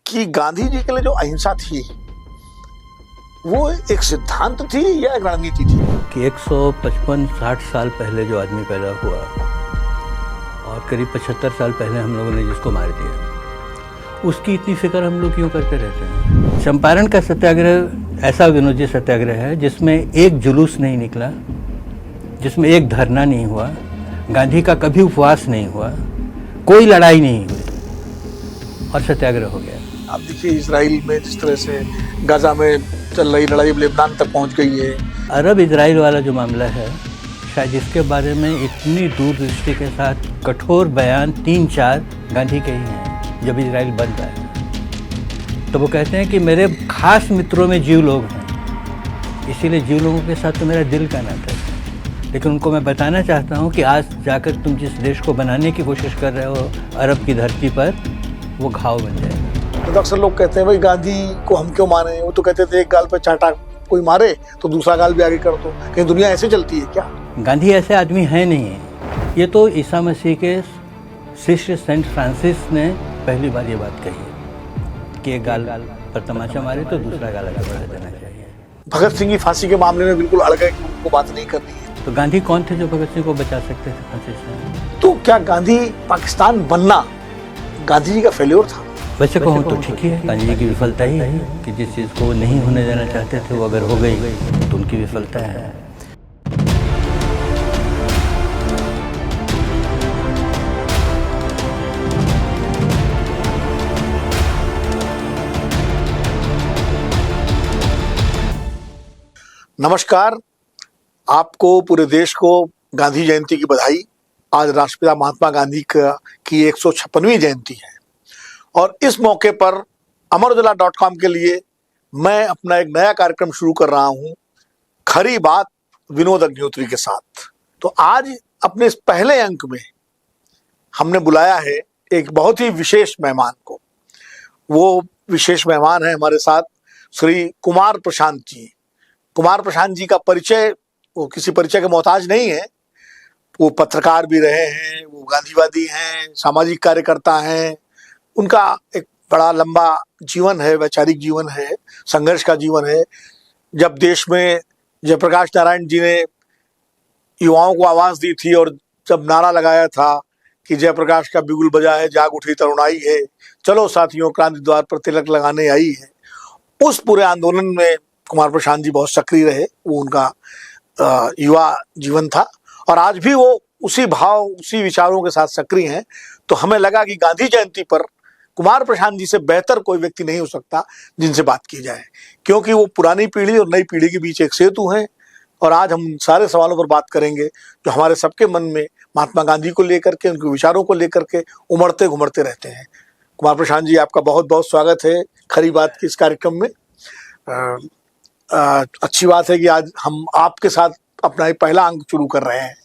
कि गांधी जी के लिए जो अहिंसा थी वो एक सिद्धांत थी या एक रणनीति थी? कि 155-60 साल पहले जो आदमी पैदा हुआ और करीब 75 साल पहले हम लोगों ने जिसको मार दिया, उसकी इतनी फिक्र हम लोग क्यों करते रहते हैं? चंपारण का सत्याग्रह ऐसा विनोदी सत्याग्रह है जिसमें एक जुलूस नहीं निकला, जिसमें एक धरना नहीं हुआ, गांधी का कभी उपवास नहीं हुआ, कोई लड़ाई नहीं हुई और सत्याग्रह हो गया। आप देखिए इसराइल में जिस तरह से गाजा में चल रही लड़ाई लेबनान तक पहुंच गई है। अरब इजराइल वाला जो मामला है, शायद इसके बारे में इतनी दूरदृष्टि के साथ कठोर बयान 3-4 गांधी के ही हैं। जब इजराइल बन रहा है तो वो कहते हैं कि मेरे खास मित्रों में जीव लोग हैं, इसीलिए जीव लोगों के साथ तो मेरा दिल का नाता है। लेकिन उनको मैं बताना चाहता हूँ कि आज जाकर तुम जिस देश को बनाने की कोशिश कर रहे हो अरब की धरती पर, वो घाव बन जाएगा। तो अक्सर लोग कहते हैं भाई गांधी को हम क्यों माने? वो तो कहते थे एक गाल पर चाटा कोई मारे तो दूसरा गाल भी आगे कर दो। कहीं दुनिया ऐसे चलती है क्या? गांधी ऐसे आदमी है नहीं है। ये तो ईसा मसीह के शिष्य सेंट फ्रांसिस ने पहली बार ये बात कही है कि एक गाल पर तमाचा मारे तो दूसरा गाल आगे बढ़ा देना चाहिए। भगत सिंह की फांसी के मामले में बिल्कुल अड़ गए कि उनको बात नहीं करनी है। तो गांधी कौन थे जो भगत सिंह को बचा सकते थे फांसी से? तो क्या गांधी पाकिस्तान बनना गांधी जी का फेल्योर था? वैसे कहूँ तो ठीक ही है, गांधी जी की विफलता ही है कि जिस चीज़ को वो नहीं होने देना चाहते थे वो अगर हो गई तो उनकी विफलता है। नमस्कार, आपको पूरे देश को गांधी जयंती की बधाई। आज राष्ट्रपिता महात्मा गांधी की 156वीं जयंती है और इस मौके पर अमरउजाला.com के लिए मैं अपना एक नया कार्यक्रम शुरू कर रहा हूं, खरी बात विनोद अग्निहोत्री के साथ। तो आज अपने इस पहले अंक में हमने बुलाया है एक बहुत ही विशेष मेहमान को। वो विशेष मेहमान है हमारे साथ श्री कुमार प्रशांत जी। कुमार प्रशांत जी का परिचय, वो किसी परिचय के मोहताज नहीं है। वो पत्रकार भी रहे हैं, वो गांधीवादी हैं, सामाजिक कार्यकर्ता हैं। उनका एक बड़ा लंबा जीवन है, वैचारिक जीवन है, संघर्ष का जीवन है। जब देश में जयप्रकाश नारायण जी ने युवाओं को आवाज दी थी और जब नारा लगाया था कि जयप्रकाश का बिगुल बजा है, जाग उठी तरुणाई है, चलो साथियों क्रांति द्वार पर तिलक लगाने आई है, उस पूरे आंदोलन में कुमार प्रशांत जी बहुत सक्रिय रहे। वो उनका युवा जीवन था और आज भी वो उसी भाव, उसी विचारों के साथ सक्रिय हैं। तो हमें लगा कि गांधी जयंती पर कुमार प्रशांत जी से बेहतर कोई व्यक्ति नहीं हो सकता जिनसे बात की जाए, क्योंकि वो पुरानी पीढ़ी और नई पीढ़ी के बीच एक सेतु हैं। और आज हम सारे सवालों पर बात करेंगे जो हमारे सबके मन में महात्मा गांधी को लेकर के, उनके विचारों को लेकर के उमड़ते घुमड़ते रहते हैं। कुमार प्रशांत जी, आपका बहुत बहुत स्वागत है खरी बात के इस कार्यक्रम में। अच्छी बात है कि आज हम आपके साथ अपना एक पहला अंक शुरू कर रहे हैं।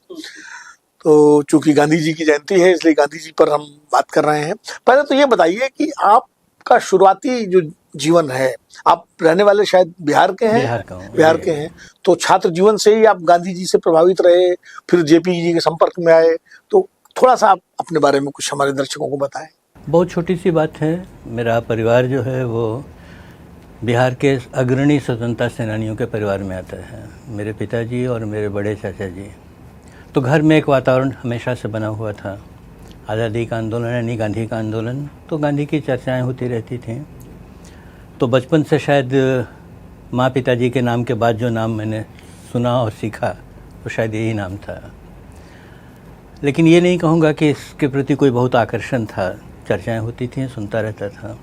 तो चूंकि गांधी जी की जयंती है इसलिए गांधी जी पर हम बात कर रहे हैं। पहले तो ये बताइए कि आपका शुरुआती जो जीवन है, आप रहने वाले शायद बिहार के हैं? बिहार के हैं। तो छात्र जीवन से ही आप गांधी जी से प्रभावित रहे, फिर जेपी जी के संपर्क में आए। तो थोड़ा सा आप अपने बारे में कुछ हमारे दर्शकों को बताएं। बहुत छोटी सी बात है। मेरा परिवार जो है वो बिहार के अग्रणी स्वतंत्रता सेनानियों के परिवार में आता है। मेरे पिताजी और मेरे बड़े चाचा जी। तो घर में एक वातावरण हमेशा से बना हुआ था। आज़ादी का आंदोलन यानी गांधी का आंदोलन, तो गांधी की चर्चाएं होती रहती थीं। तो बचपन से शायद माँ पिताजी के नाम के बाद जो नाम मैंने सुना और सीखा वो शायद यही नाम था। लेकिन ये नहीं कहूँगा कि इसके प्रति कोई बहुत आकर्षण था। चर्चाएँ होती थीं, सुनता रहता था।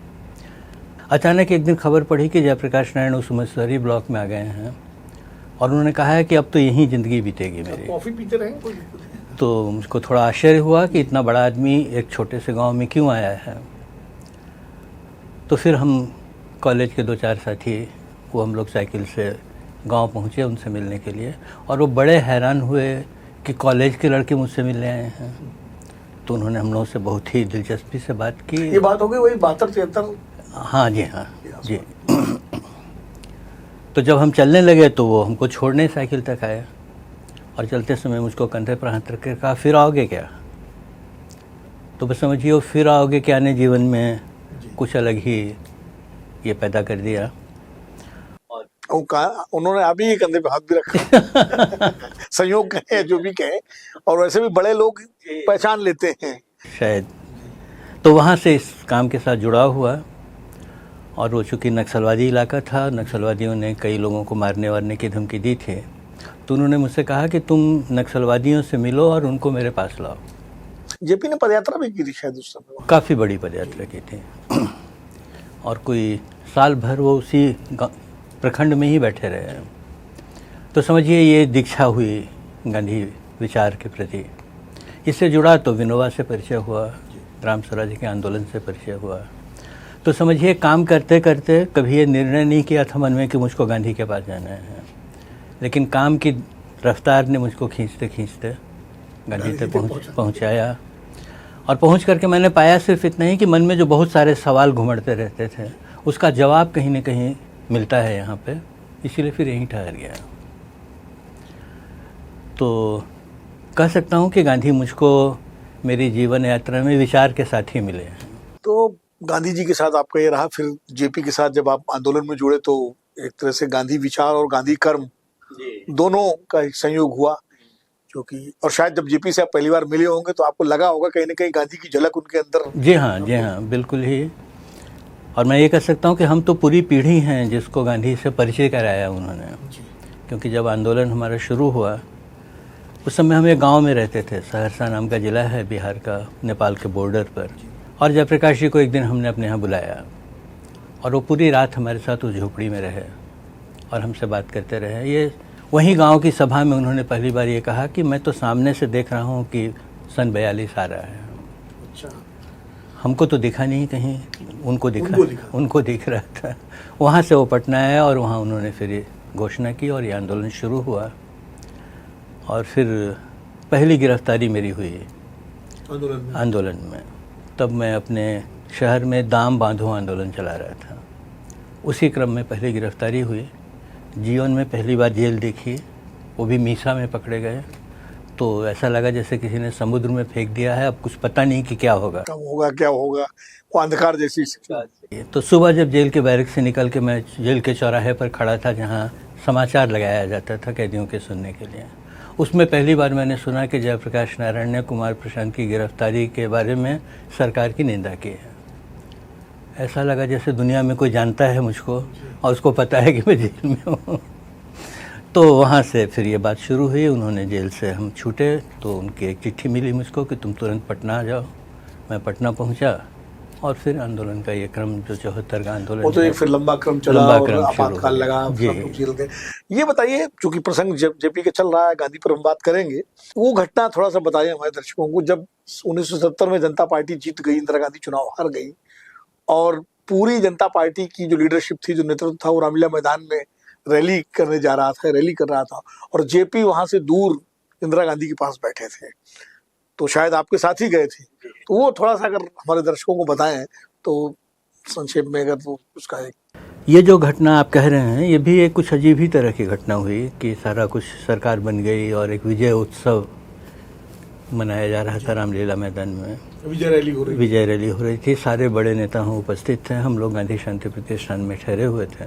अचानक एक दिन खबर पड़ी कि जयप्रकाश नारायण उस मसहरी ब्लॉक में आ गए हैं और उन्होंने कहा है कि अब तो यहीं ज़िंदगी बीतेगी मेरी। कॉफी पीते रहे? तो मुझको थोड़ा आश्चर्य हुआ कि इतना बड़ा आदमी एक छोटे से गांव में क्यों आया है। तो फिर हम कॉलेज के 2-4 साथी, वो हम लोग साइकिल से गांव पहुंचे उनसे मिलने के लिए, और वो बड़े हैरान हुए कि कॉलेज के लड़के मुझसे मिलने आए हैं। तो उन्होंने हम लोगों से बहुत ही दिलचस्पी से बात की। ये बात हो गई वही 72-73? हाँ जी, हाँ जी। तो जब हम चलने लगे तो वो हमको छोड़ने साइकिल तक आए और चलते समय मुझको कंधे पर हाथ रख कर कहा, फिर आओगे क्या? तो बस समझिए, फिर आओगे क्या ने जीवन में कुछ अलग ही ये पैदा कर दिया। उन्होंने अभी ही कंधे पे हाथ भी रखा। संयोग कहे जो भी कहे, और वैसे भी बड़े लोग पहचान लेते हैं शायद। तो वहाँ से इस काम के साथ जुड़ाव हुआ, और वो चूँकि नक्सलवादी इलाका था, नक्सलवादियों ने कई लोगों को मारने वारने की धमकी दी थी, तो उन्होंने मुझसे कहा कि तुम नक्सलवादियों से मिलो और उनको मेरे पास लाओ। जेपी ने पदयात्रा भी की थी शायद उस समय, काफ़ी बड़ी पदयात्रा की थी, और कोई साल भर वो उसी प्रखंड में ही बैठे रहे। तो समझिए ये दीक्षा हुई गांधी विचार के प्रति। इससे जुड़ा तो विनोबा से परिचय हुआ, ग्राम स्वराज के आंदोलन से परिचय हुआ। तो समझिए काम करते करते कभी ये निर्णय नहीं किया था मन में कि मुझको गांधी के पास जाना है, लेकिन काम की रफ्तार ने मुझको खींचते खींचते गांधी तक पहुँचाया। और पहुँच करके मैंने पाया सिर्फ इतना ही कि मन में जो बहुत सारे सवाल घुमड़ते रहते थे उसका जवाब कहीं न कहीं मिलता है यहाँ पे, इसीलिए फिर यहीं ठहर गया। तो कह सकता हूँ कि गांधी मुझको मेरी जीवन यात्रा में विचार के साथी मिले हैं। तो गांधी जी के साथ आपका ये रहा, फिर जेपी के साथ जब आप आंदोलन में जुड़े तो एक तरह से गांधी विचार और गांधी कर्म दोनों का एक संयोग हुआ, क्योंकि और शायद जब जेपी से आप पहली बार मिले होंगे तो आपको लगा होगा कहीं ना कहीं गांधी की झलक उनके अंदर। जी हाँ, बिल्कुल ही। और मैं ये कह सकता हूँ कि हम तो पूरी पीढ़ी हैं जिसको गांधी से परिचय कराया उन्होंने, क्योंकि जब आंदोलन हमारा शुरू हुआ उस समय हम एक गांव में रहते थे, सहरसा नाम का ज़िला है बिहार का, नेपाल के बॉर्डर पर। और जयप्रकाश जी को एक दिन हमने अपने यहाँ बुलाया, और वो पूरी रात हमारे साथ उस झोपड़ी में रहे और हमसे बात करते रहे। ये वहीं गांव की सभा में उन्होंने पहली बार ये कहा कि मैं तो सामने से देख रहा हूँ कि सन 42 आ रहा है। अच्छा। हमको तो दिखा नहीं कहीं, उनको दिख रहा था। वहाँ से वो पटना आया और वहाँ उन्होंने फिर ये घोषणा की और ये आंदोलन शुरू हुआ। और फिर पहली गिरफ्तारी मेरी हुई आंदोलन में। तब मैं अपने शहर में दाम बांधो आंदोलन चला रहा था। उसी क्रम में पहली गिरफ्तारी हुई। जीवन में पहली बार जेल देखी, वो भी मीसा में पकड़े गए। तो ऐसा लगा जैसे किसी ने समुद्र में फेंक दिया है, अब कुछ पता नहीं कि क्या होगा, क्या होगा, वो अंधकार जैसी। तो सुबह जब जेल के बैरक से निकल के मैं जेल के चौराहे पर खड़ा था जहाँ समाचार लगाया जाता था कैदियों के सुनने के लिए, उसमें पहली बार मैंने सुना कि जयप्रकाश नारायण ने कुमार प्रशांत की गिरफ्तारी के बारे में सरकार की निंदा की है। ऐसा लगा जैसे दुनिया में कोई जानता है मुझको और उसको पता है कि मैं जेल में हूँ। तो वहाँ से फिर ये बात शुरू हुई। उन्होंने जेल से हम छूटे तो उनकी एक चिट्ठी मिली मुझको कि तुम तुरंत पटना आ जाओ। मैं पटना पहुँचा और फिर आंदोलन का ये क्रम जो 74 का आंदोलन, वो तो एक फिर लंबा क्रम चला और आपातकाल लगा, सब जेल गए। ये बताइए, चूंकि प्रसंग जेपी के चल रहा है, गांधी पर हम बात करेंगे, वो घटना थोड़ा सा बताइए हमारे दर्शकों को। जब 1970 में जनता पार्टी जीत गई, इंदिरा गांधी चुनाव हार गई और पूरी जनता पार्टी की जो लीडरशिप थी, जो नेतृत्व था, वो रामलीला मैदान में रैली करने जा रहा था, रैली कर रहा था, और जेपी वहां से दूर इंदिरा गांधी के पास बैठे थे, तो शायद आपके साथ ही गए थे। तो वो थोड़ा सा अगर हमारे दर्शकों को बताएं तो संक्षेप में, अगर वो उसका एक, ये जो घटना आप कह रहे हैं, ये भी एक कुछ अजीब ही तरह की घटना हुई कि सारा कुछ सरकार बन गई और एक विजय उत्सव मनाया जा रहा था रामलीला मैदान में। विजय रैली हो रही थी। सारे बड़े नेता वहाँ उपस्थित थे। हम लोग गांधी शांति प्रतिष्ठान में ठहरे हुए थे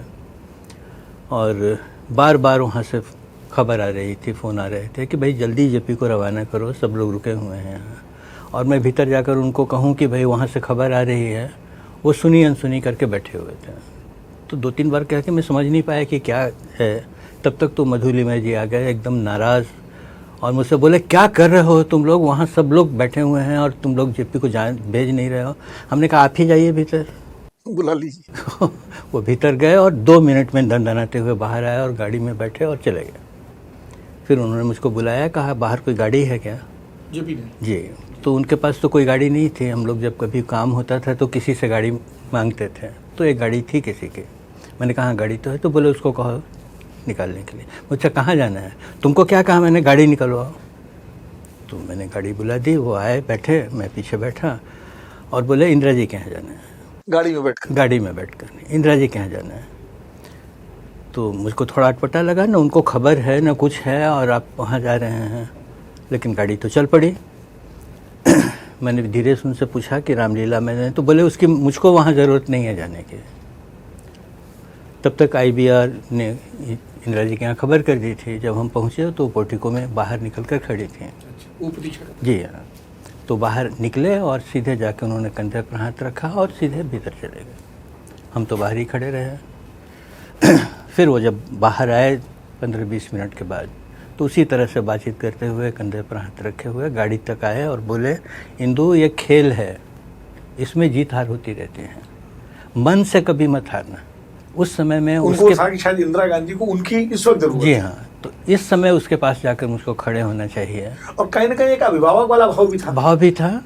और बार बार वहाँ से खबर आ रही थी, फ़ोन आ रहे थे कि भाई जल्दी जेपी को रवाना करो, सब लोग रुके हुए हैं यहाँ। और मैं भीतर जाकर उनको कहूँ कि भाई वहाँ से खबर आ रही है, वो सुनी अनसुनी करके बैठे हुए थे। तो 2-3 बार कह के मैं समझ नहीं पाया कि क्या है। तब तक तो मधुलिमा जी आ गए एकदम नाराज़ और मुझसे बोले, क्या कर रहे हो तुम लोग, वहाँ सब लोग बैठे हुए हैं और तुम लोग जेपी को भेज नहीं रहे हो। हमने कहा आप ही जाइए भीतर, बुला लीजिए। वो भीतर गए और 2 मिनट में दंदनाते हुए बाहर आए और गाड़ी में बैठे और चले गए। फिर उन्होंने मुझको बुलाया, कहा बाहर कोई गाड़ी है क्या? जेपी ने? जी। तो उनके पास तो कोई गाड़ी नहीं थी। हम लोग जब कभी काम होता था तो किसी से गाड़ी मांगते थे, तो एक गाड़ी थी किसी की। मैंने कहा गाड़ी तो है। तो बोले उसको कहो निकालने के लिए। मुझसे कहाँ जाना है? तुमको क्या कहा मैंने? गाड़ी निकलवाओ। तो मैंने गाड़ी बुला दी, वो आए, बैठे, मैं पीछे बैठा और बोले इंदिरा जी के यहाँ जाना है। गाड़ी में बैठकर इंदिरा जी के यहाँ जाना है। तो मुझको थोड़ा अटपटा लगा, ना उनको खबर है ना कुछ है और आप वहाँ जा रहे हैं, लेकिन गाड़ी तो चल पड़ी। मैंने धीरे से उनसे पूछा कि रामलीला में, तो बोले उसकी मुझको वहाँ ज़रूरत नहीं है जाने की। तब तक IBR ने इंदिरा जी के यहाँ खबर कर दी थी। जब हम पहुँचे तो पोर्टिको में बाहर निकल कर खड़ी थी। जी हाँ। तो बाहर निकले और सीधे जाके उन्होंने कंधे पर हाथ रखा और सीधे भीतर चले गए। हम तो बाहर ही खड़े रहे। फिर वो जब बाहर आए 15-20 मिनट के बाद, तो उसी तरह से बातचीत करते हुए कंधे पर हाथ रखे हुए गाड़ी तक आए और बोले, इंदु ये खेल है, इसमें जीत हार होती रहती है, मन से कभी मत हारना। उस समय में उनको था कि शायद इंदिरा गांधी को उनकी इस वक्त जरूरत है। जी हाँ, तो इस समय उसके पास जाकर मुझको खड़े होना चाहिए। और कहीं ना कहीं एक अभिभावक वाला भाव भी था।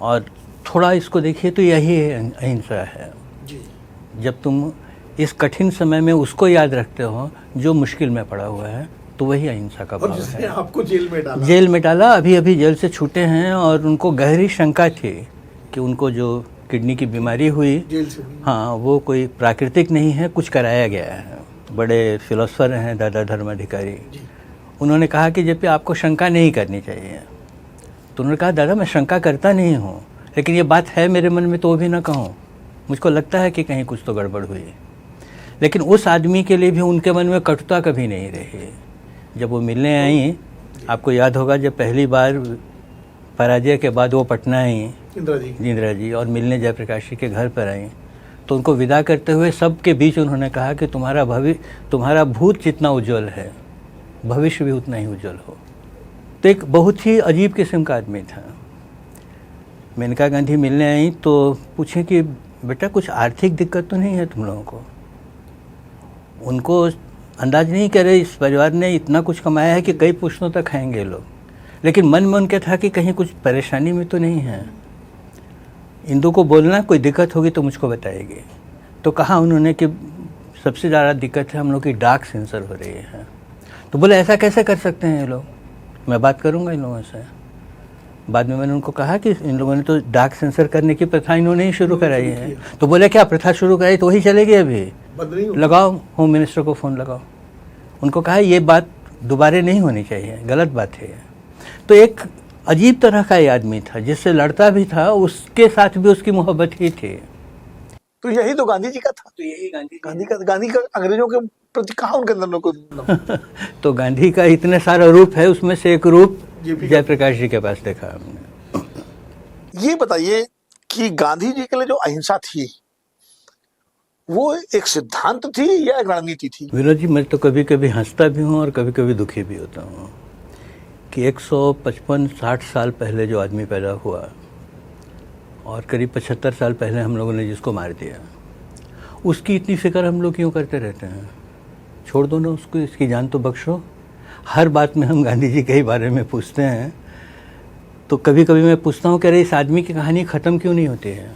और थोड़ा इसको देखिए तो यही अहिंसा है जी। जब तुम इस कठिन समय में उसको याद रखते हो जो मुश्किल में पड़ा हुआ है, तो वही अहिंसा का भाव है। आपको जेल में डाला, अभी अभी जेल से छूटे हैं और उनको गहरी शंका थी कि उनको जो किडनी की बीमारी हुई, जेल से हुई, हाँ, वो कोई प्राकृतिक नहीं है, कुछ कराया गया है। बड़े फिलोसफर हैं दादा धर्माधिकारी, उन्होंने कहा कि जब आपको शंका नहीं करनी चाहिए। तो उन्होंने कहा दादा मैं शंका करता नहीं हूँ, लेकिन ये बात है मेरे मन में तो वो भी ना कहूँ, मुझको लगता है कि कहीं कुछ तो गड़बड़ हुई। लेकिन उस आदमी के लिए भी उनके मन में कटुता कभी नहीं रही। जब वो मिलने आई, आपको याद होगा जब पहली बार पराजय के बाद वो पटना आई इंदिरा जी और मिलने जयप्रकाश जी के घर पर आई, तो उनको विदा करते हुए सबके बीच उन्होंने कहा कि तुम्हारा भूत जितना उज्जवल है, भविष्य भी उतना ही उज्जवल हो। तो एक बहुत ही अजीब किस्म का आदमी था। मेनका गांधी मिलने आई तो पूछे कि बेटा कुछ आर्थिक दिक्कत तो नहीं है तुम लोगों को? उनको अंदाज नहीं करे इस परिवार ने इतना कुछ कमाया है कि कई पुश्तों तक खाएंगे लोग, लेकिन मन में उनके था कि कहीं कुछ परेशानी में तो नहीं है। इंदु को बोलना कोई दिक्कत होगी तो मुझको बताएगी। तो कहा उन्होंने कि सबसे ज़्यादा दिक्कत है हम लोग की डार्क सेंसर हो रही है। तो बोले ऐसा कैसे कर सकते हैं ये लोग? मैं बात करूंगा इन लोगों से। बाद में मैंने उनको कहा कि इन लोगों ने तो डार्क सेंसर करने की प्रथा इन्होंने ही शुरू कराई है। तो बोले क्या प्रथा शुरू कराई तो वही चलेगी? अभी लगाओ, होम मिनिस्टर को फ़ोन लगाओ। उनको कहा ये बात दोबारा नहीं होनी चाहिए, गलत बात है। तो एक अजीब तरह का ये आदमी था, जिससे लड़ता भी था, उसके साथ भी उसकी मोहब्बत ही थी। तो यही तो गांधी जी का था। तो यही गांधी का अंग्रेजों के प्रति कहाँ उनके अंदर को तो गांधी का इतने सारा रूप है, उसमें से एक रूप जयप्रकाश जी के पास देखा हमने। ये बताइए कि गांधी जी के लिए जो अहिंसा थी वो एक सिद्धांत थी या एक रणनीति थी? विनोद जी, मैं तो कभी कभी हंसता भी हूँ और कभी कभी दुखी भी होता हूँ कि 155-60 साल पहले जो आदमी पैदा हुआ और करीब 75 साल पहले हम लोगों ने जिसको मार दिया, उसकी इतनी फिक्र हम लोग क्यों करते रहते हैं? छोड़ दो ना उसको, इसकी जान तो बख्शो। हर बात में हम गांधी जी के ही बारे में पूछते हैं, तो कभी कभी मैं पूछता हूँ कि अरे इस आदमी की कहानी ख़त्म क्यों नहीं होती है?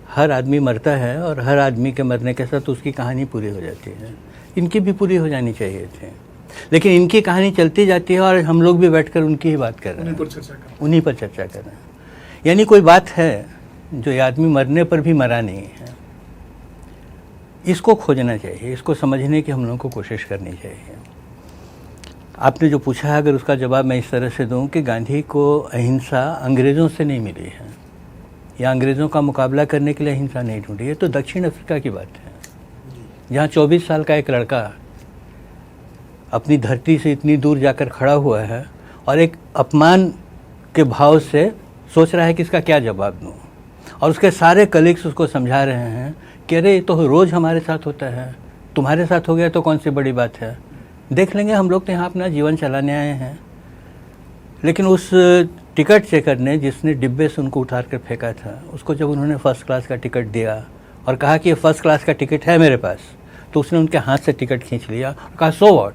हर आदमी मरता है और हर आदमी के मरने के साथ उसकी कहानी पूरी हो जाती है। इनकी भी पूरी हो जानी चाहिए थी, लेकिन इनकी कहानी चलती जाती है और हम लोग भी बैठकर उनकी ही बात कर रहे हैं, उन्हीं पर चर्चा कर रहे हैं। यानी कोई बात है जो ये आदमी मरने पर भी मरा नहीं है। इसको खोजना चाहिए, इसको समझने की हम लोगों को कोशिश करनी चाहिए। आपने जो पूछा है, अगर उसका जवाब मैं इस तरह से दूं कि गांधी को अहिंसा अंग्रेज़ों से नहीं मिली है या अंग्रेज़ों का मुकाबला करने के लिए अहिंसा नहीं ढूंढी है, तो दक्षिण अफ्रीका की बात है, जहाँ 24 साल का एक लड़का अपनी धरती से इतनी दूर जाकर खड़ा हुआ है और एक अपमान के भाव से सोच रहा है कि इसका क्या जवाब दूँ, और उसके सारे कलीग्स उसको समझा रहे हैं कि अरे ये तो रोज़ हमारे साथ होता है, तुम्हारे साथ हो गया तो कौन सी बड़ी बात है, देख लेंगे, हम लोग तो यहाँ अपना जीवन चलाने आए हैं। लेकिन उस टिकट चेकर ने जिसने डिब्बे से उनको उठार कर फेंका था, उसको जब उन्होंने फर्स्ट क्लास का टिकट दिया और कहा कि ये फर्स्ट क्लास का टिकट है मेरे पास, तो उसने उनके हाथ से टिकट खींच लिया और कहा सो व्हाट।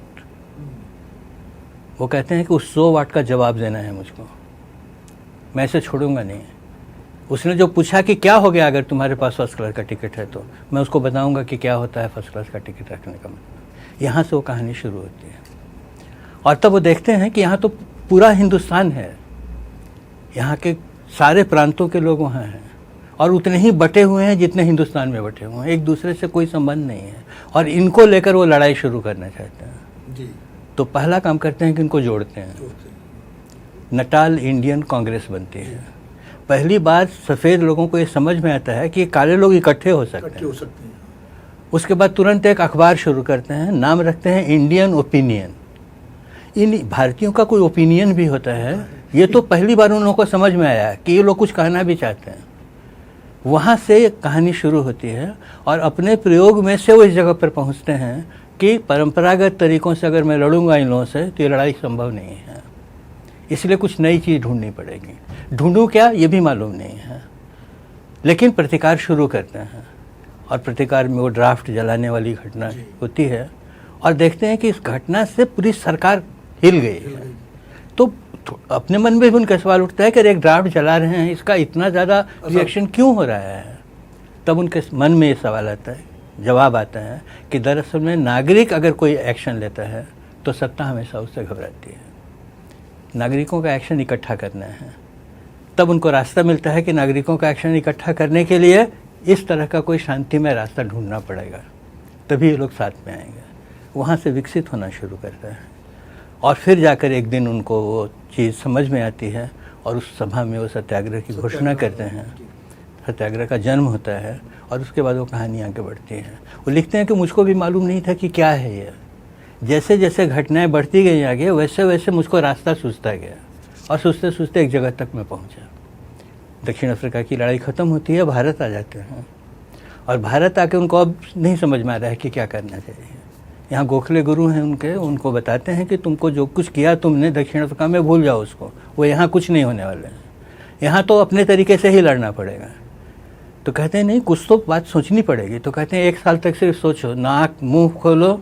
वो कहते हैं कि उस 100 वाट का जवाब देना है मुझको, मैं इसे छोड़ूंगा नहीं। उसने जो पूछा कि क्या हो गया अगर तुम्हारे पास फर्स्ट क्लास का टिकट है, तो मैं उसको बताऊंगा कि क्या होता है फर्स्ट क्लास का टिकट रखने का मतलब। यहाँ से वो कहानी शुरू होती है और तब वो देखते हैं कि यहाँ तो पूरा हिंदुस्तान है, यहाँ के सारे प्रांतों के लोग वहाँ हैं और उतने ही बटे हुए हैं जितने हिंदुस्तान में बटे हुए हैं, एक दूसरे से कोई संबंध नहीं है और इनको लेकर वो लड़ाई शुरू करना चाहते हैं जी। तो पहला काम करते हैं कि इनको जोड़ते हैं, नटाल इंडियन कांग्रेस बनती है। पहली बार सफ़ेद लोगों को ये समझ में आता है कि काले लोग इकट्ठे हो सकते हैं। उसके बाद तुरंत एक अखबार शुरू करते हैं, नाम रखते हैं इंडियन ओपिनियन। इन भारतीयों का कोई ओपिनियन भी होता है, ये तो पहली बार उन लोगों को समझ में आया कि ये लोग कुछ कहना भी चाहते हैं। वहाँ से कहानी शुरू होती है और अपने प्रयोग में से वो इस जगह पर पहुँचते हैं कि परंपरागत तरीक़ों से अगर मैं लड़ूंगा इन लोगों से तो ये लड़ाई संभव नहीं है, इसलिए कुछ नई चीज़ ढूंढनी पड़ेगी। ढूंढूं क्या ये भी मालूम नहीं है, लेकिन प्रतिकार शुरू करते हैं और प्रतिकार में वो ड्राफ्ट जलाने वाली घटना होती है और देखते हैं कि इस घटना से पूरी सरकार हिल गई है। तो अपने मन में भी उनका सवाल उठता है कि एक ड्राफ्ट जला रहे हैं, इसका इतना ज़्यादा रिएक्शन क्यों हो रहा है। तब उनके मन में ये सवाल आता है, जवाब आता है कि दरअसल में नागरिक अगर कोई एक्शन लेता है तो सत्ता हमेशा उससे घबराती है। नागरिकों का एक्शन इकट्ठा करना है। तब उनको रास्ता मिलता है कि नागरिकों का एक्शन इकट्ठा करने के लिए इस तरह का कोई शांतिमय रास्ता ढूंढना पड़ेगा, तभी ये लोग साथ में आएंगे। वहाँ से विकसित होना शुरू करता है और फिर जाकर एक दिन उनको वो चीज़ समझ में आती है और उस सभा में वो सत्याग्रह की घोषणा करते हैं। सत्याग्रह का जन्म होता है और उसके बाद वो कहानी आगे बढ़ती है। वो लिखते हैं कि मुझको भी मालूम नहीं था कि क्या है ये, जैसे जैसे घटनाएं बढ़ती गई आगे वैसे वैसे मुझको रास्ता सूझता गया और सूझते सूझते एक जगह तक मैं पहुंचा। दक्षिण अफ्रीका की लड़ाई ख़त्म होती है, भारत आ जाते हैं और भारत आके उनको अब नहीं समझ में आ रहा है कि क्या करना चाहिए। यहाँ गोखले गुरु हैं उनको बताते हैं कि तुमको जो कुछ किया तुमने दक्षिण अफ्रीका में, भूल जाओ उसको, वो यहाँ कुछ नहीं होने वाले हैं, यहाँ तो अपने तरीके से ही लड़ना पड़ेगा। तो कहते हैं नहीं, कुछ तो बात सोचनी पड़ेगी। तो कहते हैं 1 साल तक सिर्फ सोचो, नाक मुँह खोलो,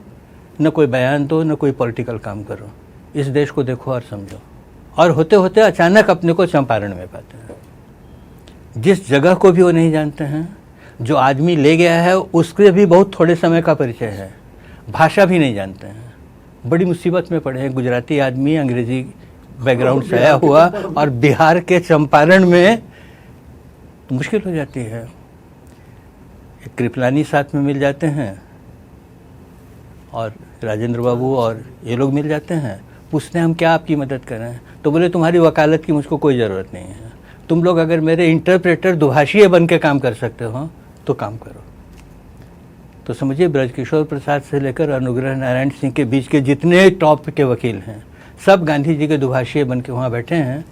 न कोई बयान दो, न कोई पॉलिटिकल काम करो, इस देश को देखो और समझो। और होते होते अचानक अपने को चंपारण में पाते हैं, जिस जगह को भी वो नहीं जानते हैं, जो आदमी ले गया है उसके भी बहुत थोड़े समय का परिचय है, भाषा भी नहीं जानते हैं, बड़ी मुसीबत में पड़े हैं। गुजराती आदमी अंग्रेजी बैकग्राउंड से आया हुआ और बिहार के चंपारण में मुश्किल हो जाती है। एक कृपलानी साथ में मिल जाते हैं और राजेंद्र बाबू और ये लोग मिल जाते हैं, पूछते हैं हम क्या आपकी मदद करें। तो बोले तुम्हारी वकालत की मुझको कोई ज़रूरत नहीं है, तुम लोग अगर मेरे इंटरप्रेटर दुभाषीय बन के काम कर सकते हो तो काम करो। तो समझिए ब्रजकिशोर प्रसाद से लेकर अनुग्रह नारायण सिंह के बीच के जितने टॉप के वकील हैं सब गांधी जी के दुभाषीय बन के वहाँ बैठे हैं।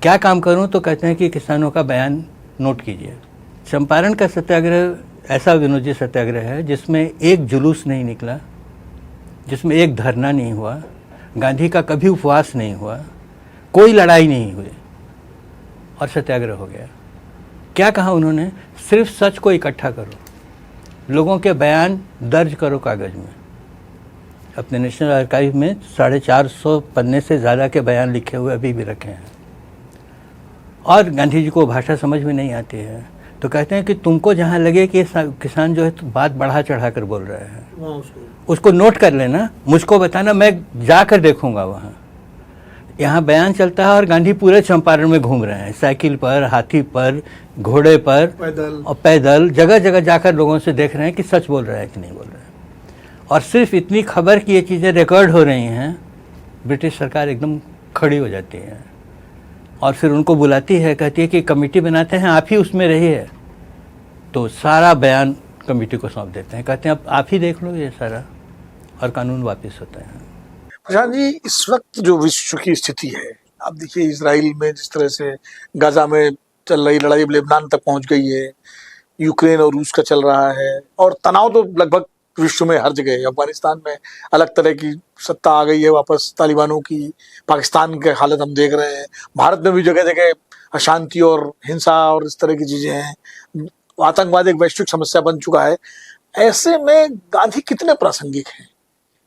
क्या काम करूँ? तो कहते हैं कि किसानों का बयान नोट कीजिए। चंपारण का सत्याग्रह ऐसा विनोदी सत्याग्रह है जिसमें एक जुलूस नहीं निकला, जिसमें एक धरना नहीं हुआ, गांधी का कभी उपवास नहीं हुआ, कोई लड़ाई नहीं हुई और सत्याग्रह हो गया। क्या कहा उन्होंने? सिर्फ सच को इकट्ठा करो, लोगों के बयान दर्ज करो कागज़ में। अपने नेशनल आर्काइव में 450 पन्ने से ज़्यादा के बयान लिखे हुए अभी भी रखे हैं। और गांधी जी को भाषा समझ में नहीं आती है तो कहते हैं कि तुमको जहाँ लगे कि किसान जो है तो बात बढ़ा चढ़ा कर बोल रहा है उसको नोट कर लेना, मुझको बताना, मैं जाकर देखूंगा वहाँ। यहाँ बयान चलता है और गांधी पूरे चंपारण में घूम रहे हैं, साइकिल पर, हाथी पर, घोड़े पर, पैदल जगह जगह जाकर लोगों से देख रहे हैं कि सच बोल रहे हैं कि नहीं बोल रहे हैं। और सिर्फ इतनी खबर कि ये चीज़ें रिकॉर्ड हो रही हैं, ब्रिटिश सरकार एकदम खड़ी हो जाती है और फिर उनको बुलाती है, कहती है कि कमेटी बनाते हैं, आप ही उसमें रहिए। तो सारा बयान कमेटी को सौंप देते हैं, कहते हैं अब आप ही देख लो ये सारा, और कानून वापस होता है। प्रशांत जी, इस वक्त जो विश्व की स्थिति है, आप देखिए इजराइल में जिस तरह से गाजा में चल रही लड़ाई लेबनान तक पहुंच गई है, यूक्रेन और रूस का चल रहा है, और तनाव तो लगभग विश्व में हर जगह है। अफगानिस्तान में अलग तरह की सत्ता आ गई है वापस तालिबानों की, पाकिस्तान की हालत हम देख रहे हैं, भारत में भी जगह जगह अशांति और हिंसा और इस तरह की चीजें हैं, आतंकवाद एक वैश्विक समस्या बन चुका है। ऐसे में गांधी कितने प्रासंगिक हैं,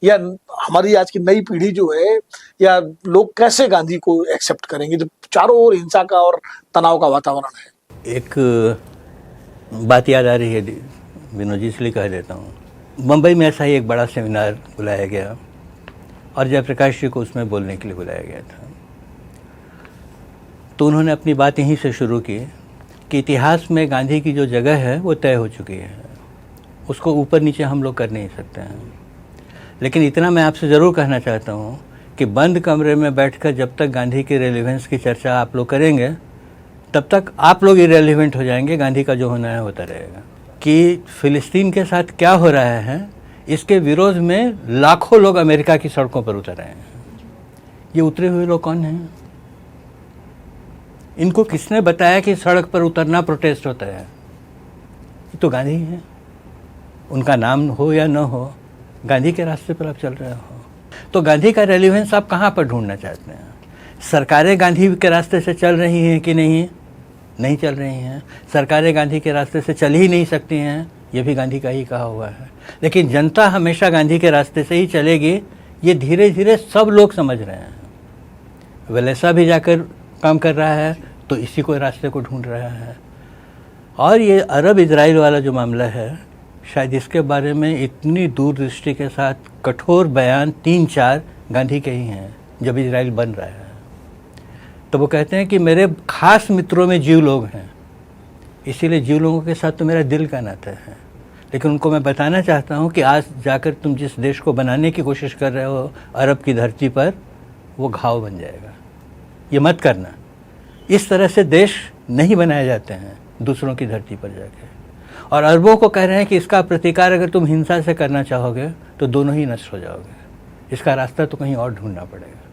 या हमारी आज की नई पीढ़ी जो है, या लोग कैसे गांधी को एक्सेप्ट करेंगे जब चारों ओर हिंसा का और तनाव का वातावरण है? एक बात याद आ रही है विनोद जी, इसलिए कह देता हूँ। मुंबई में ऐसा ही एक बड़ा सेमिनार बुलाया गया और जयप्रकाश जी को उसमें बोलने के लिए बुलाया गया था। तो उन्होंने अपनी बात यहीं से शुरू की कि इतिहास में गांधी की जो जगह है वो तय हो चुकी है, उसको ऊपर नीचे हम लोग कर नहीं सकते हैं। लेकिन इतना मैं आपसे ज़रूर कहना चाहता हूँ कि बंद कमरे में बैठकर जब तक गांधी के रेलेवेंस की चर्चा आप लोग करेंगे तब तक आप लोग इरेलीवेंट हो जाएंगे, गांधी का जो होना है होता रहेगा। कि फ़िलिस्तीन के साथ क्या हो रहा है, इसके विरोध में लाखों लोग अमेरिका की सड़कों पर उतर रहे हैं। ये उतरे हुए लोग कौन हैं? इनको किसने बताया कि सड़क पर उतरना प्रोटेस्ट होता है? ये तो गांधी हैं। उनका नाम हो या न हो, गांधी के रास्ते पर आप चल रहे हो। तो गांधी का रेलिवेंस आप कहाँ पर ढूंढना चाहते हैं? सरकारें गांधी के रास्ते से चल रही हैं कि नहीं? नहीं चल रही हैं। सरकारें गांधी के रास्ते से चल ही नहीं सकती हैं, ये भी गांधी का ही कहा हुआ है। लेकिन जनता हमेशा गांधी के रास्ते से ही चलेगी, ये धीरे धीरे सब लोग समझ रहे हैं। वेलेसा भी जाकर काम कर रहा है तो इसी को रास्ते को ढूंढ रहा है। और ये अरब इजराइल वाला जो मामला है, शायद इसके बारे में इतनी दूरदृष्टि के साथ कठोर बयान 3-4 गांधी के ही हैं। जब इजराइल बन रहा है तो वो कहते हैं कि मेरे खास मित्रों में जीव लोग हैं, इसीलिए जीव लोगों के साथ तो मेरा दिल का नाता है। लेकिन उनको मैं बताना चाहता हूँ कि आज जाकर तुम जिस देश को बनाने की कोशिश कर रहे हो अरब की धरती पर, वो घाव बन जाएगा। ये मत करना। इस तरह से देश नहीं बनाए जाते हैं दूसरों की धरती पर जाके। और अरबों को कह रहे हैं कि इसका प्रतिकार अगर तुम हिंसा से करना चाहोगे तो दोनों ही नष्ट हो जाओगे। इसका रास्ता तो कहीं और ढूंढना पड़ेगा।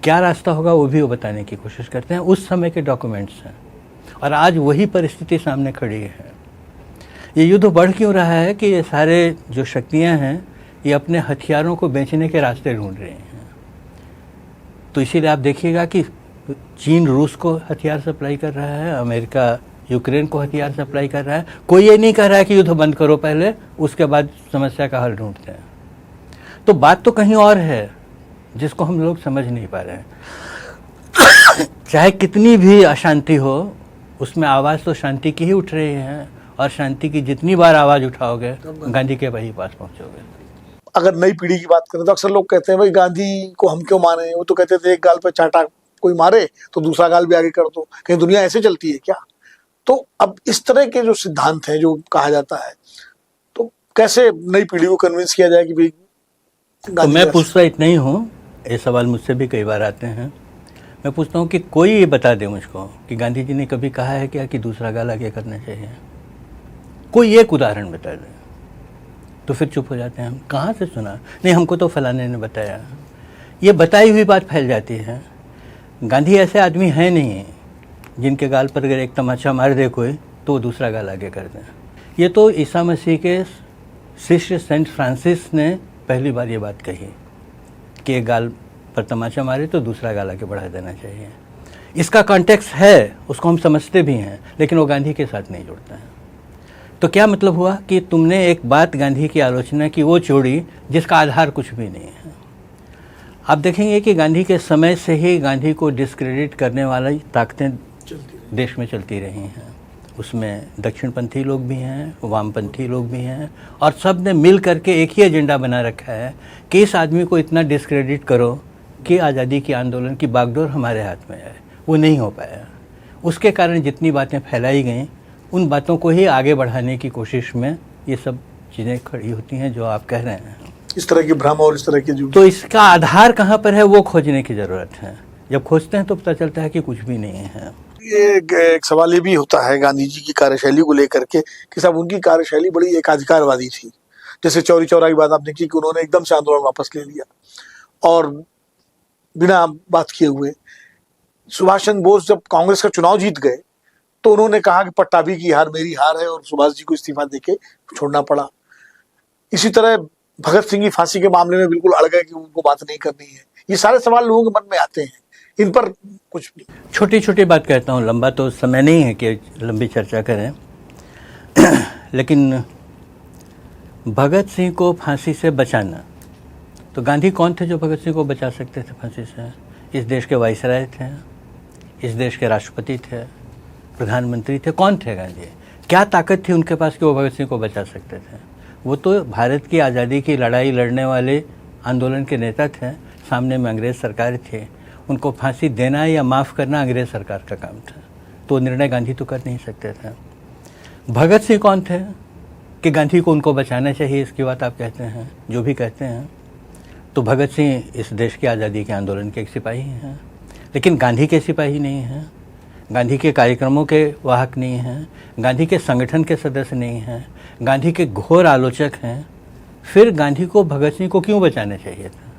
क्या रास्ता होगा वो भी वो बताने की कोशिश करते हैं। उस समय के डॉक्यूमेंट्स हैं और आज वही परिस्थिति सामने खड़ी है। ये युद्ध बढ़ क्यों रहा है कि ये सारे जो शक्तियां हैं ये अपने हथियारों को बेचने के रास्ते ढूंढ रही हैं। तो इसीलिए आप देखिएगा कि चीन रूस को हथियार सप्लाई कर रहा है, अमेरिका यूक्रेन को हथियार सप्लाई कर रहा है। कोई ये नहीं कह रहा है कि युद्ध बंद करो पहले, उसके बाद समस्या का हल ढूंढते हैं। तो बात तो कहीं और है जिसको हम लोग समझ नहीं पा रहे हैं। चाहे कितनी भी अशांति हो, उसमें आवाज़ तो शांति की ही उठ रही है। और शांति की जितनी बार आवाज़ उठाओगे गांधी के वही पास पहुंचोगे। अगर नई पीढ़ी की बात करें तो अक्सर लोग कहते हैं भाई गांधी को हम क्यों माने। वो तो कहते थे एक गाल पे चाटा कोई मारे तो दूसरा गाल भी आगे कर दो। कहीं दुनिया ऐसे चलती है क्या? तो अब इस तरह के जो सिद्धांत हैं जो कहा जाता है, तो कैसे नई पीढ़ी को कन्विंस किया जाए कि भाई तो मैं पूछता इतना ही हूँ, ये सवाल मुझसे भी कई बार आते हैं। मैं पूछता हूँ कि कोई ये बता दे मुझको कि गांधी जी ने कभी कहा है क्या कि दूसरा गाल आगे करना चाहिए? कोई एक उदाहरण बता दे। तो फिर चुप हो जाते हैं हम। कहाँ से सुना? नहीं, हमको तो फलाने ने बताया। ये बताई हुई बात फैल जाती है। गांधी ऐसे आदमी हैं नहीं जिनके गाल पर अगर एक तमाचा मार दे कोई तो वो दूसरा गाल आगे कर दें। ये तो ईसा मसीह के शिष्य सेंट फ्रांसिस ने पहली बार ये बात कही कि एक गाल पर तमाचा मारे तो दूसरा गाल आगे बढ़ा देना चाहिए। इसका कॉन्टेक्स्ट है, उसको हम समझते भी हैं, लेकिन वो गांधी के साथ नहीं जुड़ता है। तो क्या मतलब हुआ कि तुमने एक बात गांधी की आलोचना की, वो छोड़ी जिसका आधार कुछ भी नहीं है। आप देखेंगे कि गांधी के समय से ही गांधी को डिस्क्रेडिट करने वाली ताकतें देश में चलती रही हैं। उसमें दक्षिणपंथी लोग भी हैं, वामपंथी लोग भी हैं, और सब ने मिल करके एक ही एजेंडा बना रखा है कि इस आदमी को इतना डिस्क्रेडिट करो कि आज़ादी के आंदोलन की बागडोर हमारे हाथ में है। वो नहीं हो पाया। उसके कारण जितनी बातें फैलाई गईं, उन बातों को ही आगे बढ़ाने की कोशिश में ये सब चीज़ें खड़ी होती हैं जो आप कह रहे हैं। इस तरह की भ्रम और इस तरह की तो इसका आधार कहाँ पर है वो खोजने की ज़रूरत है। जब खोजते हैं तो पता चलता है कि कुछ भी नहीं है। ये एक सवाल ये भी होता है गांधी जी की कार्यशैली को लेकर के कि साहब उनकी कार्यशैली बड़ी एकाधिकारवादी थी। जैसे चौरी चौरा की बात आपने की कि उन्होंने एकदम से आंदोलन वापस ले लिया और बिना बात किए हुए। सुभाष चंद्र बोस जब कांग्रेस का चुनाव जीत गए तो उन्होंने कहा कि पट्टाभी की हार मेरी हार है, और सुभाष जी को इस्तीफा देके छोड़ना पड़ा। इसी तरह भगत सिंह की फांसी के मामले में बिल्कुल अड़ गए कि उनको बात नहीं करनी है। ये सारे सवाल लोगों के मन में आते हैं, इन पर कुछ भी। छोटी छोटी बात कहता हूँ, लंबा तो समय नहीं है कि लंबी चर्चा करें। लेकिन भगत सिंह को फांसी से बचाना, तो गांधी कौन थे जो भगत सिंह को बचा सकते थे फांसी से? इस देश के वाइसराय थे, इस देश के राष्ट्रपति थे, प्रधानमंत्री थे। कौन थे गांधी? क्या ताकत थी उनके पास कि वो भगत सिंह को बचा सकते थे? वो तो भारत की आज़ादी की लड़ाई लड़ने वाले आंदोलन के नेता थे। सामने में अंग्रेज़ सरकार थी। उनको फांसी देना या माफ़ करना अंग्रेज़ सरकार का काम था। तो निर्णय गांधी तो कर नहीं सकते थे। भगत सिंह कौन थे कि गांधी को उनको बचाना चाहिए? इसकी बात आप कहते हैं, जो भी कहते हैं। तो भगत सिंह इस देश की आज़ादी के आंदोलन के एक सिपाही हैं, लेकिन गांधी के सिपाही नहीं हैं। गांधी के कार्यक्रमों के वाहक नहीं हैं, गांधी के संगठन के सदस्य नहीं हैं, गांधी के घोर आलोचक हैं, फिर गांधी को भगत सिंह को क्यों बचाना चाहिए था?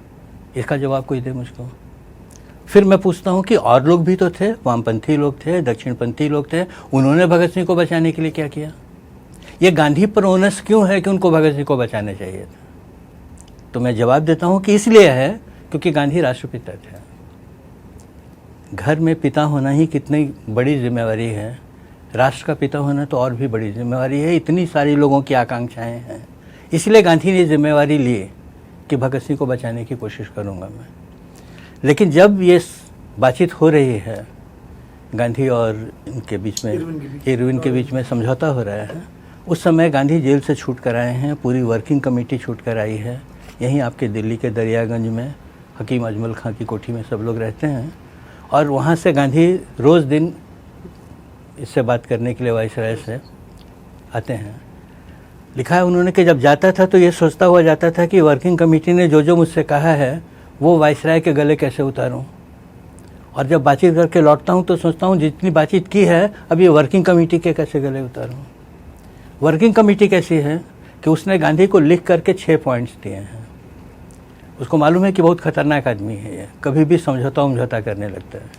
इसका जवाब कोई दे मुझको। फिर मैं पूछता हूँ कि और लोग भी तो थे, वामपंथी लोग थे, दक्षिणपंथी लोग थे, उन्होंने भगत सिंह को बचाने के लिए क्या किया? ये गांधी पर ओनस क्यों है कि उनको भगत सिंह को बचाना चाहिए था? तो मैं जवाब देता हूँ कि इसलिए है क्योंकि गांधी राष्ट्रपिता थे। घर में पिता होना ही कितनी बड़ी जिम्मेवारी है, राष्ट्र का पिता होना तो और भी बड़ी जिम्मेवारी है। इतनी सारी लोगों की आकांक्षाएं हैं, इसलिए गांधी ने जिम्मेवारी ली कि भगत सिंह को बचाने की कोशिश करूंगा मैं। लेकिन जब ये बातचीत हो रही है, गांधी और इनके बीच में, इरविन के बीच में समझौता हो रहा है, उस समय गांधी जेल से छूट कर आए हैं, पूरी वर्किंग कमेटी छूट कर आई है। यहीं आपके दिल्ली के दरियागंज में हकीम अजमल खां की कोठी में सब लोग रहते हैं, और वहाँ से गांधी रोज़ दिन इससे बात करने के लिए वायसराय से आते हैं। लिखा है उन्होंने कि जब जाता था तो ये सोचता हुआ जाता था कि वर्किंग कमेटी ने जो जो मुझसे कहा है वो वायसराय के गले कैसे उतारूं, और जब बातचीत करके लौटता हूं तो सोचता हूं जितनी बातचीत की है अब ये वर्किंग कमेटी के कैसे गले उतारूं। वर्किंग कमेटी कैसी है कि उसने गांधी को लिख करके 6 पॉइंट्स दिए हैं। उसको मालूम है कि बहुत खतरनाक आदमी है ये, कभी भी समझौता करने लगता है।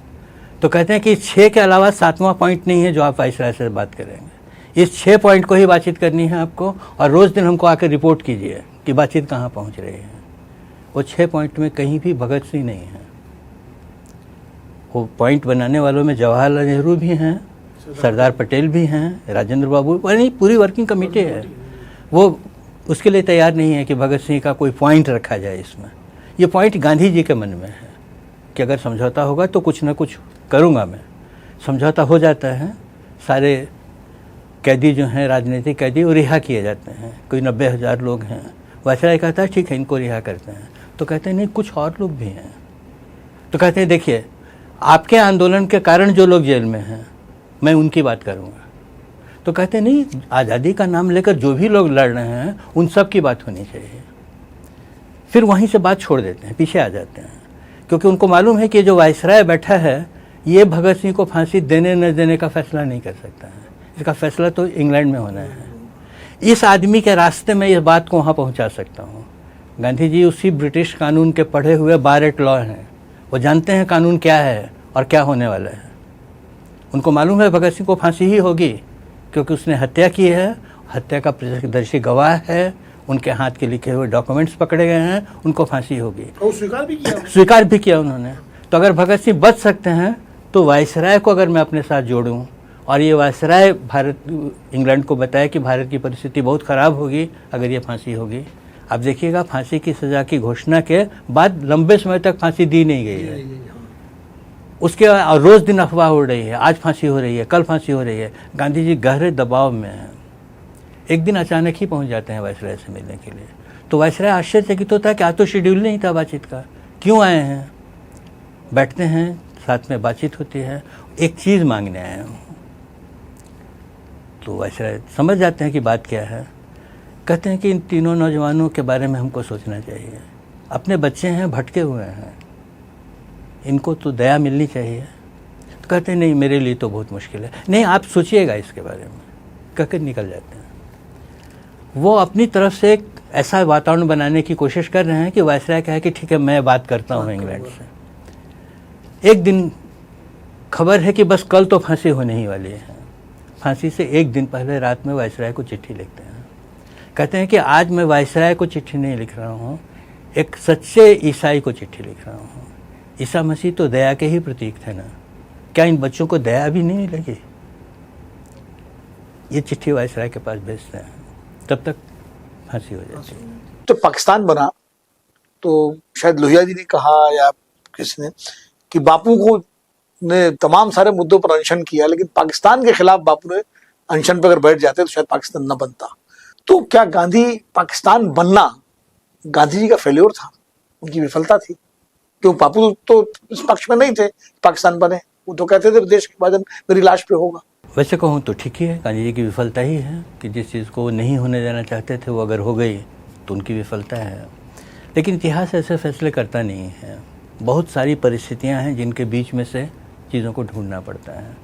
तो कहते हैं कि 6 के अलावा 7वां पॉइंट नहीं है जो आप वायसराय से बात करेंगे। इस 6 पॉइंट को ही बातचीत करनी है आपको, और रोज़ दिन हमको आकर रिपोर्ट कीजिए कि बातचीत कहाँ पहुँच रही है। वो 6 पॉइंट में कहीं भी भगत सिंह नहीं है। वो पॉइंट बनाने वालों में जवाहरलाल नेहरू भी हैं, सरदार पटेल भी हैं, राजेंद्र बाबू, यानी पूरी वर्किंग कमेटी है। वो उसके लिए तैयार नहीं है कि भगत सिंह का कोई पॉइंट रखा जाए इसमें। ये पॉइंट गांधी जी के मन में है कि अगर समझौता होगा तो कुछ ना कुछ करूँगा मैं। समझौता हो जाता है, सारे कैदी जो हैं, राजनीतिक कैदी, वो रिहा किए जाते हैं। कोई 90,000 लोग हैं। वायसराय कहता है ठीक है इनको रिहा करते हैं, तो कहते हैं नहीं कुछ और लोग भी हैं। तो कहते हैं देखिए आपके आंदोलन के कारण जो लोग जेल में हैं मैं उनकी बात करूँगा। तो कहते नहीं, आज़ादी का नाम लेकर जो भी लोग लड़ रहे हैं उन सब की बात होनी चाहिए। फिर वहीं से बात छोड़ देते हैं, पीछे आ जाते हैं, क्योंकि उनको मालूम है कि जो वायसराय बैठा है ये भगत सिंह को फांसी देने न देने का फैसला नहीं कर सकता है। इसका फैसला तो इंग्लैंड में होना है। इस आदमी के रास्ते में इस बात को वहाँ पहुँचा सकता हूँ। गांधी जी उसी ब्रिटिश कानून के पढ़े हुए बार एट लॉ हैं। वो जानते हैं कानून क्या है और क्या होने वाला है। उनको मालूम है भगत सिंह को फांसी ही होगी, क्योंकि उसने हत्या की है, हत्या का प्रत्यक्षदर्शी गवाह है, उनके हाथ के लिखे हुए डॉक्यूमेंट्स पकड़े गए हैं, उनको फांसी होगी। और स्वीकार भी किया उन्होंने। तो अगर भगत सिंह बच सकते हैं तो वायसराय को अगर मैं अपने साथ जोड़ूं, और ये वायसराय इंग्लैंड को बताया कि भारत की परिस्थिति बहुत ख़राब होगी अगर ये फांसी होगी। अब देखिएगा फांसी की सज़ा की घोषणा के बाद लंबे समय तक फांसी दी नहीं गई है। उसके रोज़ दिन अफवाह उड़ रही है, आज फांसी हो रही है, कल फांसी हो रही है। गांधी जी गहरे दबाव में हैं। एक दिन अचानक ही पहुंच जाते हैं वायसराय से मिलने के लिए। तो वायसराय आश्चर्यचकित होता है कि आज तो शेड्यूल नहीं था बातचीत का, क्यों आए हैं। बैठते हैं, साथ में बातचीत होती है, एक चीज़ मांगने आए हैं। तो वायसराय समझ जाते हैं कि बात क्या है। कहते हैं कि इन तीनों नौजवानों के बारे में हमको सोचना चाहिए। अपने बच्चे हैं, भटके हुए हैं, इनको तो दया मिलनी चाहिए। तो कहते हैं नहीं मेरे लिए तो बहुत मुश्किल है। नहीं आप सोचिएगा इसके बारे में, कहकर निकल जाते हैं। वो अपनी तरफ से एक ऐसा वातावरण बनाने की कोशिश कर रहे हैं कि वायसराय कहे कि ठीक है मैं बात करता हूँ इंग्लैंड से। एक दिन खबर है कि बस कल तो फांसी होने ही वाली है। फांसी से एक दिन पहले रात में वायसराय को चिट्ठी लिखते हैं। कहते हैं कि आज मैं वायसराय को चिट्ठी नहीं लिख रहा हूँ, एक सच्चे ईसाई को चिट्ठी लिख रहा हूँ। ईसा मसीह तो दया के ही प्रतीक थे ना, क्या इन बच्चों को दया भी नहीं लगी। ये चिट्ठी वायसराय के पास भेजते हैं, तब तक फांसी हो जाती है। तो पाकिस्तान बना तो शायद लोहिया जी ने कहा या किसी ने कि बापू को ने तमाम सारे मुद्दों पर अनशन किया, लेकिन पाकिस्तान के खिलाफ बापू ने अनशन पर अगर बैठ जाते तो शायद पाकिस्तान न बनता। तो क्या गांधी पाकिस्तान बनना गांधी जी का फेल्योर था, उनकी विफलता थी? क्यों बापू तो इस पक्ष में नहीं थे पाकिस्तान बने, वो तो कहते थे देश के विभाजन मेरी लाश पे होगा। वैसे कहूँ तो ठीक ही है, गांधी जी की विफलता ही है कि जिस चीज़ को नहीं होने देना चाहते थे वो अगर हो गई तो उनकी विफलता है। लेकिन इतिहास ऐसे फैसले करता नहीं है। बहुत सारी परिस्थितियां हैं जिनके बीच में से चीज़ों को ढूंढना पड़ता है।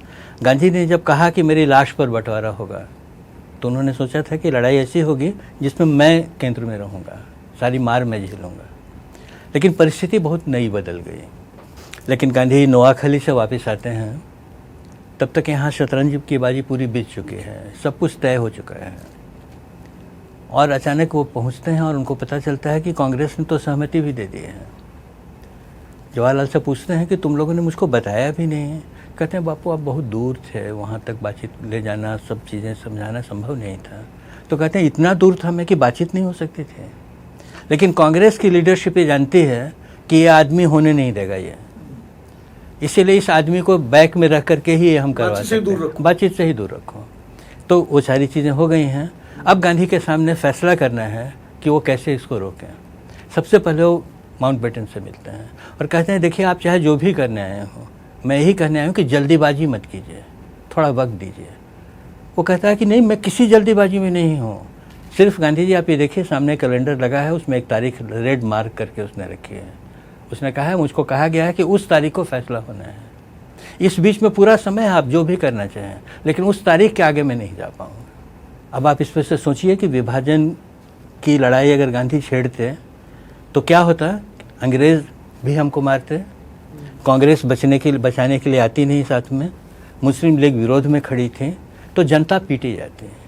गांधी ने जब कहा कि मेरी लाश पर बंटवारा होगा, तो उन्होंने सोचा था कि लड़ाई ऐसी होगी जिसमें मैं केंद्र में रहूँगा, सारी मार मैं झेलूँगा। लेकिन परिस्थिति बहुत नई बदल गई। लेकिन गांधी नोआखली से वापस आते हैं, तब तक यहाँ शतरंज की बाजी पूरी बीत चुकी है, सब कुछ तय हो चुका है। और अचानक वो पहुँचते हैं और उनको पता चलता है कि कांग्रेस ने तो सहमति भी दे दी है। जवाहरलाल से पूछते हैं कि तुम लोगों ने मुझको बताया भी नहीं है। कहते हैं बापू आप बहुत दूर थे, वहाँ तक बातचीत ले जाना, सब चीज़ें समझाना संभव नहीं था। तो कहते हैं इतना दूर था मैं कि बातचीत नहीं हो सकती थी। लेकिन कांग्रेस की लीडरशिप ये जानती है कि ये आदमी होने नहीं देगा ये, इसीलिए इस आदमी को बैक में रख करके ही हम करवा सकते हैं, बातचीत से ही दूर रखो। तो वो सारी चीज़ें हो गई हैं। अब गांधी के सामने फैसला करना है कि वो कैसे इसको रोकें। सबसे पहले वो माउंटबेटन से मिलते हैं और कहते हैं देखिए आप चाहे जो भी करने आए हो, मैं यही कहने आया हूँ कि जल्दीबाजी मत कीजिए, थोड़ा वक्त दीजिए। वो कहता है कि नहीं मैं किसी जल्दीबाजी में नहीं हूँ। सिर्फ गांधी जी आप ये देखिए सामने कैलेंडर लगा है, उसमें एक तारीख रेड मार्क करके उसने रखी है। उसने कहा है मुझको कहा गया है कि उस तारीख को फैसला होना है, इस बीच में पूरा समय आप जो भी करना चाहें, लेकिन उस तारीख के आगे मैं नहीं जा पाऊँगा। अब आप इस पर से सोचिए कि विभाजन की लड़ाई अगर गांधी छेड़ते तो क्या होता, अंग्रेज़ भी हमको मारते, कांग्रेस बचाने के लिए आती नहीं साथ में, मुस्लिम लीग विरोध में खड़ी थी, तो जनता पीटी जाती है।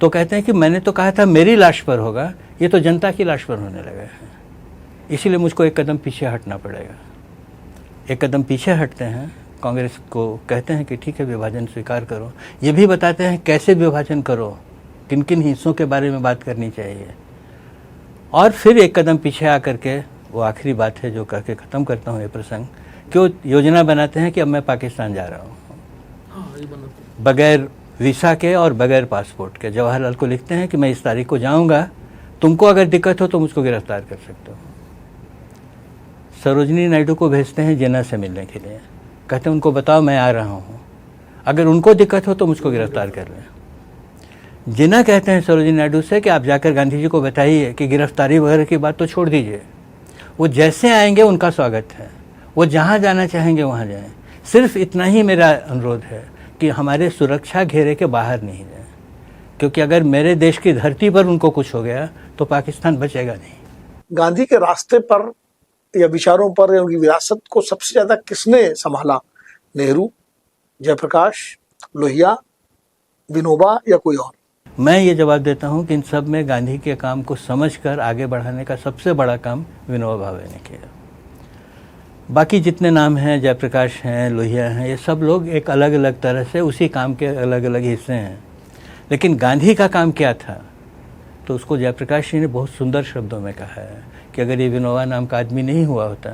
तो कहते हैं कि मैंने तो कहा था मेरी लाश पर होगा, ये तो जनता की लाश पर होने लगा है, इसीलिए मुझको एक कदम पीछे हटना पड़ेगा। एक कदम पीछे हटते हैं, कांग्रेस को कहते हैं कि ठीक है विभाजन स्वीकार करो, ये भी बताते हैं कैसे विभाजन करो, किन किन हिस्सों के बारे में बात करनी चाहिए। और फिर एक कदम पीछे आकर के वो आखिरी बात है जो कह के ख़त्म करता हूँ ये प्रसंग, कि वो योजना बनाते हैं कि अब मैं पाकिस्तान जा रहा हूँ, बगैर वीसा के और बगैर पासपोर्ट के। जवाहरलाल को लिखते हैं कि मैं इस तारीख को जाऊँगा, तुमको अगर दिक्कत हो तो मुझको गिरफ्तार कर सकते हो। सरोजनी नायडू को भेजते हैं जिन्ना से मिलने के लिए, कहते हैं उनको बताओ मैं आ रहा हूँ, अगर उनको दिक्कत हो तो मुझको गिरफ्तार कर लें। जिन्ना कहते हैं सरोजनी नायडू से कि आप जाकर गांधी जी को बताइए कि गिरफ्तारी वगैरह की बात तो छोड़ दीजिए, वो जैसे आएंगे उनका स्वागत है, वो जहाँ जाना चाहेंगे वहाँ जाएं, सिर्फ इतना ही मेरा अनुरोध है कि हमारे सुरक्षा घेरे के बाहर नहीं जाएं, क्योंकि अगर मेरे देश की धरती पर उनको कुछ हो गया तो पाकिस्तान बचेगा नहीं। गांधी के रास्ते पर या विचारों पर या उनकी विरासत को सबसे ज्यादा किसने संभाला? नेहरू, जयप्रकाश, लोहिया, विनोबा या कोई और? मैं ये जवाब देता हूँ कि इन सब में गांधी के काम को समझकर आगे बढ़ाने का सबसे बड़ा काम विनोबा भावे ने किया। बाकी जितने नाम हैं, जयप्रकाश हैं, लोहिया हैं, ये सब लोग एक अलग अलग तरह से उसी काम के अलग अलग हिस्से हैं। लेकिन गांधी का काम क्या था, तो उसको जयप्रकाश जी ने बहुत सुंदर शब्दों में कहा है कि अगर ये विनोबा नाम का आदमी नहीं हुआ होता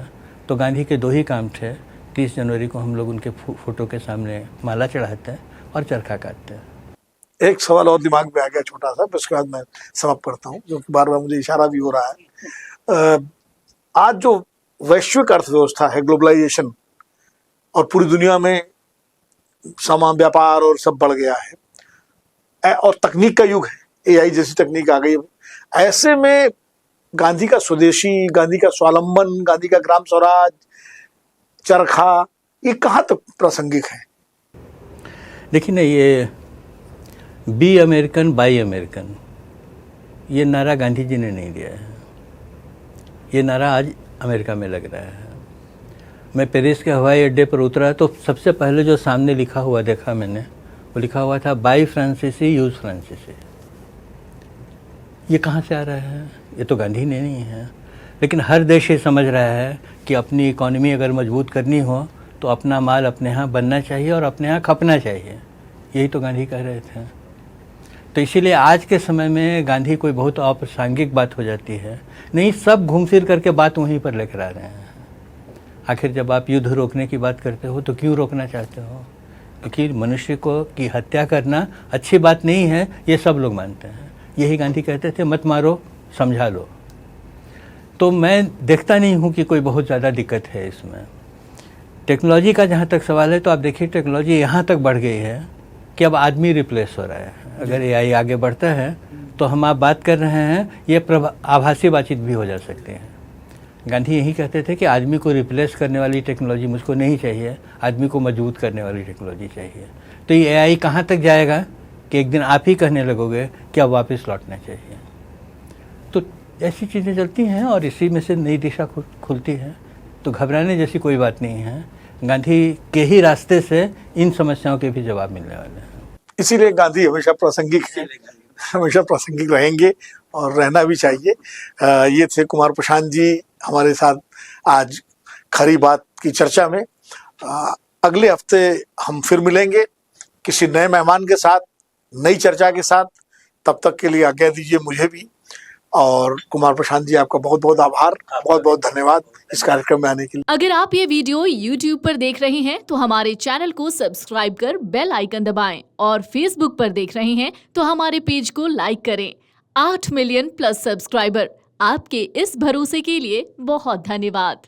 तो गांधी के दो ही काम थे। 30 जनवरी को हम लोग उनके फोटो के सामने माला चढ़ाते हैं और चरखा काटते हैं। एक सवाल और दिमाग में आ गया छोटा सा, उसके बाद मैं समाप्त करता हूँ, जो बार बार मुझे इशारा भी हो रहा है। आज जो वैश्विक अर्थव्यवस्था है, ग्लोबलाइजेशन, और पूरी दुनिया में सामान व्यापार और सब बढ़ गया है और तकनीक का युग है, AI जैसी तकनीक आ गई। ऐसे में गांधी का स्वदेशी, गांधी का स्वावलंबन, गांधी का ग्राम स्वराज, चरखा, ये कहाँ तक प्रासंगिक है? देखिए ना, ये बी अमेरिकन बाई अमेरिकन, ये नारा गांधी जी ने नहीं दिया है, ये नारा आज अमेरिका में लग रहा है। मैं पेरिस के हवाई अड्डे पर उतरा तो सबसे पहले जो सामने लिखा हुआ देखा मैंने, वो लिखा हुआ था बाई फ्रांसीसी यूज़ फ्रांसीसी। ये कहाँ से आ रहा है? ये तो गांधी ने नहीं है। लेकिन हर देश ये समझ रहा है कि अपनी इकोनॉमी अगर मजबूत करनी हो तो अपना माल अपने यहाँ बनना चाहिए और अपने यहाँ खपना चाहिए, यही तो गांधी कह रहे थे। तो इसीलिए आज के समय में गांधी कोई बहुत अप्रासंगिक बात हो जाती है, नहीं, सब घूम फिर करके बात वहीं पर लेकर आ रहे हैं। आखिर जब आप युद्ध रोकने की बात करते हो तो क्यों रोकना चाहते हो? क्योंकि मनुष्य को की हत्या करना अच्छी बात नहीं है, ये सब लोग मानते हैं। यही गांधी कहते थे, मत मारो, समझा लो। तो मैं देखता नहीं हूँ कि कोई बहुत ज़्यादा दिक्कत है इसमें। टेक्नोलॉजी का जहाँ तक सवाल है तो आप देखिए टेक्नोलॉजी यहाँ तक बढ़ गई है कि अब आदमी रिप्लेस हो रहा है। अगर AI आगे बढ़ता है तो हम आप बात कर रहे हैं, ये आभासी बातचीत भी हो जा सकती है। गांधी यही कहते थे कि आदमी को रिप्लेस करने वाली टेक्नोलॉजी मुझको नहीं चाहिए, आदमी को मजबूत करने वाली टेक्नोलॉजी चाहिए। तो ये एआई कहाँ तक जाएगा कि एक दिन आप ही कहने लगोगे कि अब वापस लौटना चाहिए। तो ऐसी चीज़ें चलती हैं और इसी में से नई दिशा खुलती है। तो घबराने जैसी कोई बात नहीं है। गांधी के ही रास्ते से इन समस्याओं के भी जवाब मिलने वाले हैं। इसीलिए गांधी हमेशा प्रासंगिक है, हमेशा प्रासंगिक रहेंगे और रहना भी चाहिए। ये थे कुमार प्रशांत जी हमारे साथ आज खरी बात की चर्चा में। अगले हफ्ते हम फिर मिलेंगे किसी नए मेहमान के साथ, नई चर्चा के साथ। तब तक के लिए आज्ञा दीजिए मुझे भी। और कुमार प्रशांत जी आपका बहुत बहुत आभार, बहुत बहुत धन्यवाद इस कार्यक्रम में आने के लिए। अगर आप ये वीडियो YouTube पर देख रहे हैं तो हमारे चैनल को सब्सक्राइब कर बेल आइकन दबाएं और Facebook पर देख रहे हैं तो हमारे पेज को लाइक करें। 8 मिलियन प्लस सब्सक्राइबर, आपके इस भरोसे के लिए बहुत धन्यवाद।